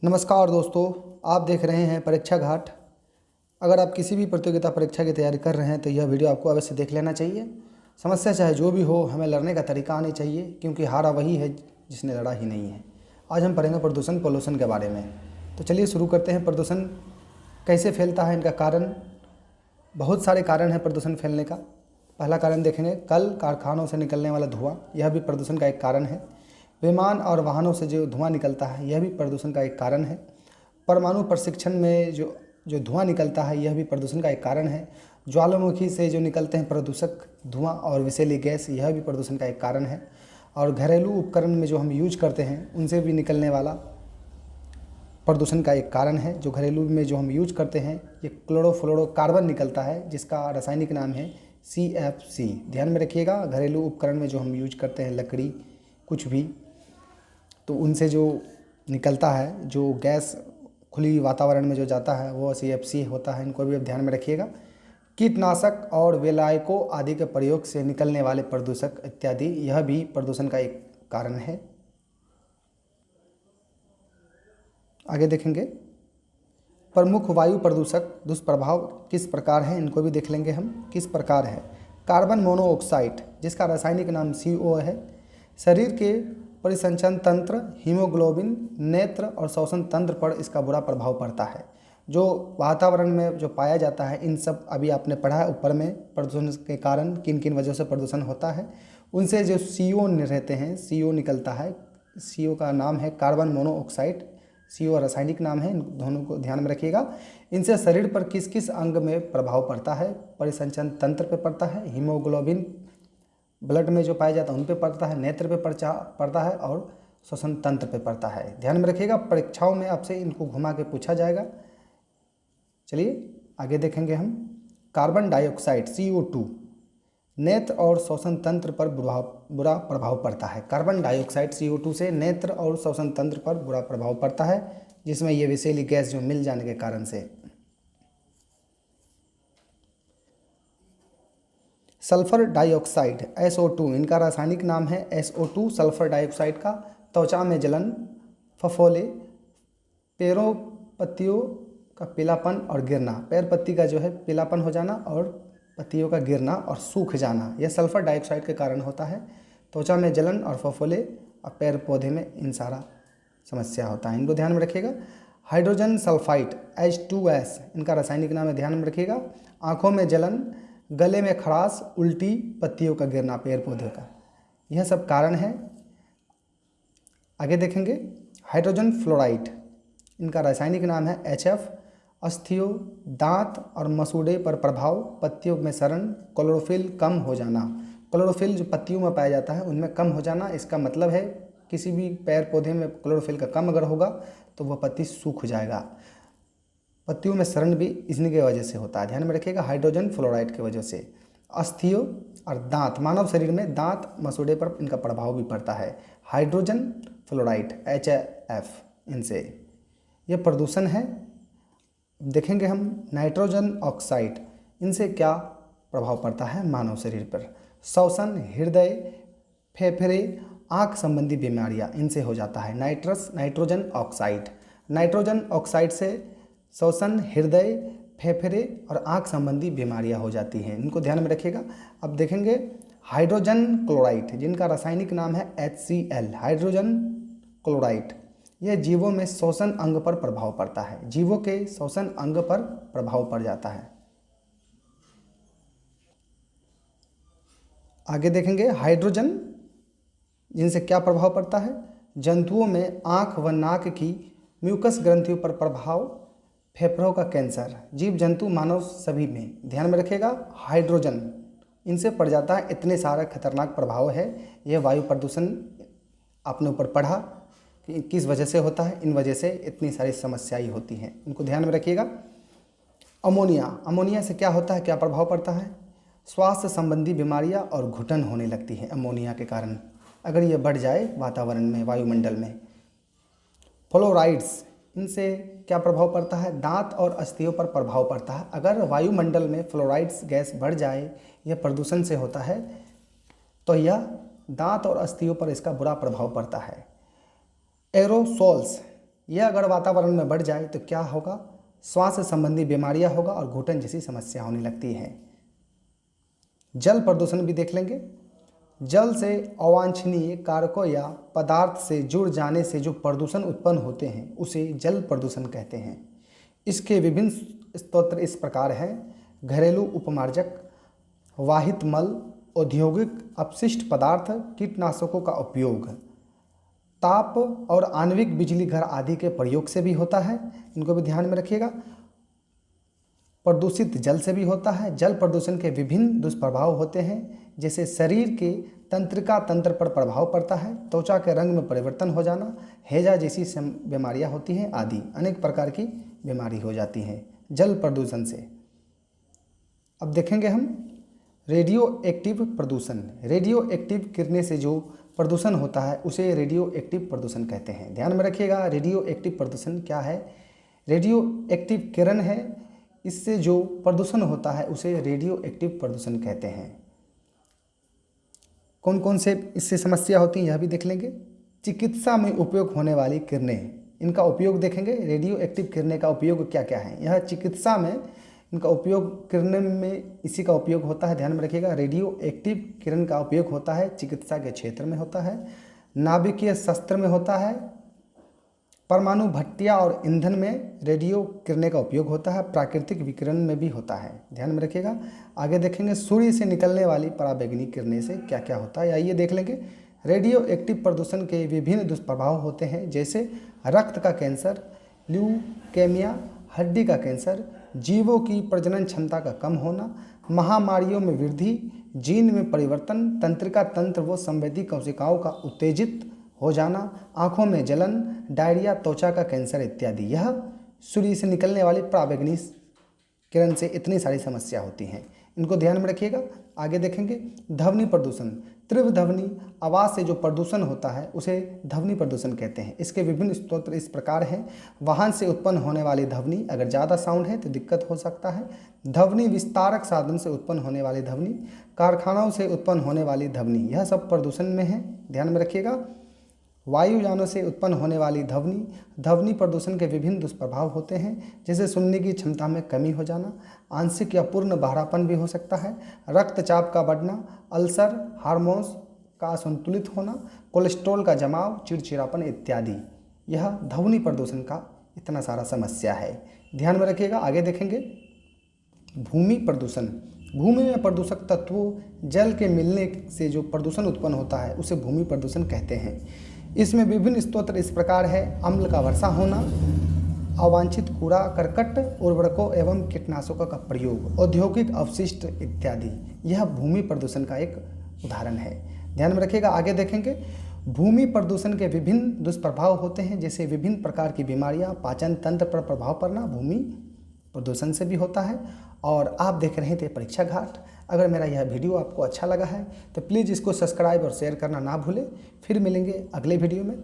नमस्कार दोस्तों, आप देख रहे हैं परीक्षा घाट। अगर आप किसी भी प्रतियोगिता परीक्षा की तैयारी कर रहे हैं तो यह वीडियो आपको अवश्य देख लेना चाहिए। समस्या चाहे जो भी हो, हमें लड़ने का तरीका आनी चाहिए, क्योंकि हारा वही है जिसने लड़ा ही नहीं है। आज हम पढ़ेंगे प्रदूषण पोल्यूशन के बारे में। तो चलिए शुरू करते हैं। प्रदूषण कैसे फैलता है, इनका कारण। बहुत सारे कारण हैं प्रदूषण फैलने का। पहला कारण देखेंगे, कल कारखानों से निकलने वाला धुआं, यह भी प्रदूषण का एक कारण है। विमान और वाहनों से जो धुआं निकलता है, यह भी प्रदूषण का एक कारण है। परमाणु प्रशिक्षण में जो धुआं निकलता है, यह भी प्रदूषण का एक कारण है। ज्वालामुखी से जो निकलते हैं प्रदूषक धुआं और विषैली गैस, यह भी प्रदूषण का एक कारण है। और घरेलू उपकरण में जो हम यूज करते हैं, उनसे भी निकलने वाला प्रदूषण का एक कारण है। जो घरेलू में जो हम यूज करते हैं, ये क्लोरोफ्लोरोकार्बन निकलता है, जिसका रासायनिक नाम है CFC। ध्यान में रखिएगा, घरेलू उपकरण में जो हम यूज करते हैं, लकड़ी कुछ भी, तो उनसे जो निकलता है, जो गैस खुली वातावरण में जो जाता है, वो CFC होता है। इनको भी आप ध्यान में रखिएगा। कीटनाशक और विलायकों आदि के प्रयोग से निकलने वाले प्रदूषक इत्यादि, यह भी प्रदूषण का एक कारण है। आगे देखेंगे, प्रमुख वायु प्रदूषक दुष्प्रभाव किस प्रकार हैं, इनको भी देख लेंगे हम किस प्रकार है। कार्बन मोनोऑक्साइड, जिसका रासायनिक नाम CO है, शरीर के परिसंचरण तंत्र, हीमोग्लोबिन, नेत्र और श्वसन तंत्र पर इसका बुरा प्रभाव पड़ता है। जो वातावरण में जो पाया जाता है, इन सब अभी आपने पढ़ा है ऊपर में, प्रदूषण के कारण किन किन वजह से प्रदूषण होता है। उनसे जो CO रहते हैं, CO निकलता है। CO का नाम है कार्बन मोनोऑक्साइड। CO रासायनिक नाम है। इन दोनों को ध्यान में रखिएगा। इनसे शरीर पर किस किस अंग में प्रभाव पड़ता है? परिसंचरण तंत्र पे पड़ता है, हीमोग्लोबिन ब्लड में जो पाया जाता है उन पे पड़ता है, नेत्र पे पड़ता है और श्वसन तंत्र पे पड़ता है। ध्यान में रखिएगा, परीक्षाओं में आपसे इनको घुमा के पूछा जाएगा। चलिए आगे देखेंगे हम। कार्बन डाइऑक्साइड CO2 नेत्र और श्वसन तंत्र पर बुरा प्रभाव पड़ता है। कार्बन डाइऑक्साइड CO2 से नेत्र और श्वसन तंत्र पर बुरा प्रभाव पड़ता है, जिसमें ये विषैली गैस जो मिल जाने के कारण से। सल्फर डाइऑक्साइड SO2, इनका रासायनिक नाम है SO2। सल्फर डाइऑक्साइड का त्वचा में जलन, फफोले, पैरों पत्तियों का पीलापन और गिरना, पैर पत्ती का जो है पीलापन हो जाना और पत्तियों का गिरना और सूख जाना, यह सल्फर डाइऑक्साइड के कारण होता है। त्वचा में जलन और फफोले और पैर पौधे में इन सारा समस्या होता है। इनको ध्यान में रखिएगा। हाइड्रोजन सल्फाइड H2S, इनका रासायनिक नाम है, ध्यान में रखिएगा। आँखों में जलन, गले में खराश, उल्टी, पत्तियों का गिरना पेड़ पौधे का, यह सब कारण है। आगे देखेंगे, हाइड्रोजन फ्लोराइड, इनका रासायनिक नाम है HF। अस्थियों, दांत और मसूड़े पर प्रभाव, पत्तियों में सड़न, क्लोरोफिल कम हो जाना। क्लोरोफिल जो पत्तियों में पाया जाता है उनमें कम हो जाना, इसका मतलब है किसी भी पेड़ पौधे में क्लोरोफिल का कम अगर होगा तो वह पत्ती सूख जाएगा। पत्तियों में सड़न भी इन्हीं की वजह से होता है। ध्यान में रखिएगा, हाइड्रोजन फ्लोराइड की वजह से। अस्थियों और दांत, मानव शरीर में दांत मसूड़े पर इनका प्रभाव भी पड़ता है। हाइड्रोजन फ्लोराइड HF, इनसे यह प्रदूषण है। देखेंगे हम नाइट्रोजन ऑक्साइड, इनसे क्या प्रभाव पड़ता है मानव शरीर पर। श्वसन, हृदय, फेफड़े, आँख संबंधी बीमारियाँ इनसे हो जाता है। नाइट्रोजन ऑक्साइड, नाइट्रोजन ऑक्साइड से श्वसन, हृदय, फेफड़े और आँख संबंधी बीमारियां हो जाती हैं। इनको ध्यान में रखिएगा। अब देखेंगे हाइड्रोजन क्लोराइड, जिनका रासायनिक नाम है HCl। हाइड्रोजन क्लोराइड, यह जीवों में श्वसन अंग पर प्रभाव पड़ता है। जीवों के श्वसन अंग पर प्रभाव पड़ जाता है। आगे देखेंगे हाइड्रोजन, जिनसे क्या प्रभाव पड़ता है। जंतुओं में आँख व नाक की म्यूकस ग्रंथियों पर प्रभाव, फेफड़ों का कैंसर, जीव जंतु मानव सभी में। ध्यान में रखिएगा, हाइड्रोजन इनसे पड़ जाता है। इतने सारा खतरनाक प्रभाव है। यह वायु प्रदूषण आपने ऊपर पढ़ा कि किस वजह से होता है। इन वजह से इतनी सारी समस्याएं होती हैं, इनको ध्यान में रखिएगा। अमोनिया, अमोनिया से क्या होता है, क्या प्रभाव पड़ता है। स्वास्थ्य संबंधी बीमारियां और घुटन होने लगती है अमोनिया के कारण, अगर ये बढ़ जाए वातावरण में, वायुमंडल में। फ्लोराइड्स, इनसे क्या प्रभाव पड़ता है। दांत और अस्थियों पर प्रभाव पड़ता है। अगर वायुमंडल में फ्लोराइड्स गैस बढ़ जाए, यह प्रदूषण से होता है, तो यह दांत और अस्थियों पर इसका बुरा प्रभाव पड़ता है। एरोसोल्स, यह अगर वातावरण में बढ़ जाए तो क्या होगा, श्वास संबंधी बीमारियां होगा और घुटन जैसी समस्या होने लगती है। जल प्रदूषण भी देख लेंगे। जल से अवांछनीय कारकों या पदार्थ से जुड़ जाने से जो प्रदूषण उत्पन्न होते हैं उसे जल प्रदूषण कहते हैं। इसके विभिन्न स्रोत इस प्रकार हैं: घरेलू उपमार्जक, वाहित मल, औद्योगिक अपशिष्ट पदार्थ, कीटनाशकों का उपयोग, ताप और आणविक बिजली घर आदि के प्रयोग से भी होता है, इनको भी ध्यान में रखिएगा। प्रदूषित जल से भी होता है। जल प्रदूषण के विभिन्न दुष्प्रभाव होते हैं, जैसे शरीर के तंत्रिका तंत्र पर प्रभाव पड़ता है, त्वचा के रंग में परिवर्तन हो जाना, हैजा जैसी बीमारियां होती हैं आदि अनेक प्रकार की बीमारी हो जाती हैं जल प्रदूषण से। अब देखेंगे हम रेडियो एक्टिव प्रदूषण। रेडियो एक्टिव किरणें से जो प्रदूषण होता है उसे रेडियो एक्टिव प्रदूषण कहते हैं। ध्यान में रखिएगा, रेडियो एक्टिव प्रदूषण क्या है। रेडियो एक्टिव किरण है, इससे जो प्रदूषण होता है उसे रेडियो एक्टिव प्रदूषण कहते हैं। कौन कौन से इससे समस्या होती हैं यह भी देख लेंगे। चिकित्सा में उपयोग होने वाली किरणें, इनका उपयोग देखेंगे। रेडियो एक्टिव किरणें का उपयोग क्या क्या है। यह चिकित्सा में इनका उपयोग, किरणें में इसी का उपयोग होता है, ध्यान में रखिएगा। रेडियो एक्टिव किरण का उपयोग होता है चिकित्सा के क्षेत्र में होता है, नाभिकीय शस्त्र में होता है, परमाणु भट्टिया और ईंधन में रेडियो किरणें का उपयोग होता है, प्राकृतिक विकिरण में भी होता है, ध्यान में रखिएगा। आगे देखेंगे सूर्य से निकलने वाली पराबैंगनी किरणें से क्या क्या होता है, आइए देख लेंगे। रेडियो एक्टिव प्रदूषण के विभिन्न दुष्प्रभाव होते हैं, जैसे रक्त का कैंसर, ल्यूकेमिया, हड्डी का कैंसर, जीवों की प्रजनन क्षमता का कम होना, महामारियों में वृद्धि, जीन में परिवर्तन, तंत्रिका तंत्र व संवेदी कोशिकाओं का उत्तेजित हो जाना, आँखों में जलन, डायरिया, त्वचा का कैंसर इत्यादि। यह सूर्य से निकलने वाली पराबैंगनी किरण से इतनी सारी समस्या होती हैं, इनको ध्यान में रखिएगा। आगे देखेंगे ध्वनि प्रदूषण। तीव्र ध्वनि आवाज़ से जो प्रदूषण होता है उसे ध्वनि प्रदूषण कहते हैं। इसके विभिन्न स्रोत इस प्रकार हैं। वाहन से उत्पन्न होने वाली ध्वनि, अगर ज़्यादा साउंड है तो दिक्कत हो सकता है। ध्वनि विस्तारक साधन से उत्पन्न होने वाली ध्वनि, कारखानों से उत्पन्न होने वाली ध्वनि, यह सब प्रदूषण में है, ध्यान में रखिएगा। वायुयानों से उत्पन्न होने वाली ध्वनि, ध्वनि प्रदूषण के विभिन्न दुष्प्रभाव होते हैं, जैसे सुनने की क्षमता में कमी हो जाना, आंशिक या पूर्ण बहरापन भी हो सकता है, रक्तचाप का बढ़ना, अल्सर, हार्मोन्स का असंतुलित होना, कोलेस्ट्रॉल का जमाव, चिड़चिड़ापन इत्यादि। यह ध्वनि प्रदूषण का इतना सारा समस्या है, ध्यान में रखिएगा। आगे देखेंगे भूमि प्रदूषण। भूमि में प्रदूषक तत्वों, जल के मिलने से जो प्रदूषण उत्पन्न होता है उसे भूमि प्रदूषण कहते हैं। इसमें विभिन्न स्रोत इस प्रकार है: अम्ल का वर्षा होना, अवांछित कूड़ा करकट, उर्वरकों एवं कीटनाशकों का प्रयोग, औद्योगिक अवशिष्ट इत्यादि। यह भूमि प्रदूषण का एक उदाहरण है, ध्यान में रखिएगा। आगे देखेंगे भूमि प्रदूषण के विभिन्न दुष्प्रभाव होते हैं, जैसे विभिन्न प्रकार की बीमारियां, पाचन तंत्र पर प्रभाव पड़ना भूमि प्रदूषण से भी होता है। और आप देख रहे थे परीक्षा घाट। अगर मेरा यह वीडियो आपको अच्छा लगा है तो प्लीज़ इसको सब्सक्राइब और शेयर करना ना भूलें। फिर मिलेंगे अगले वीडियो में।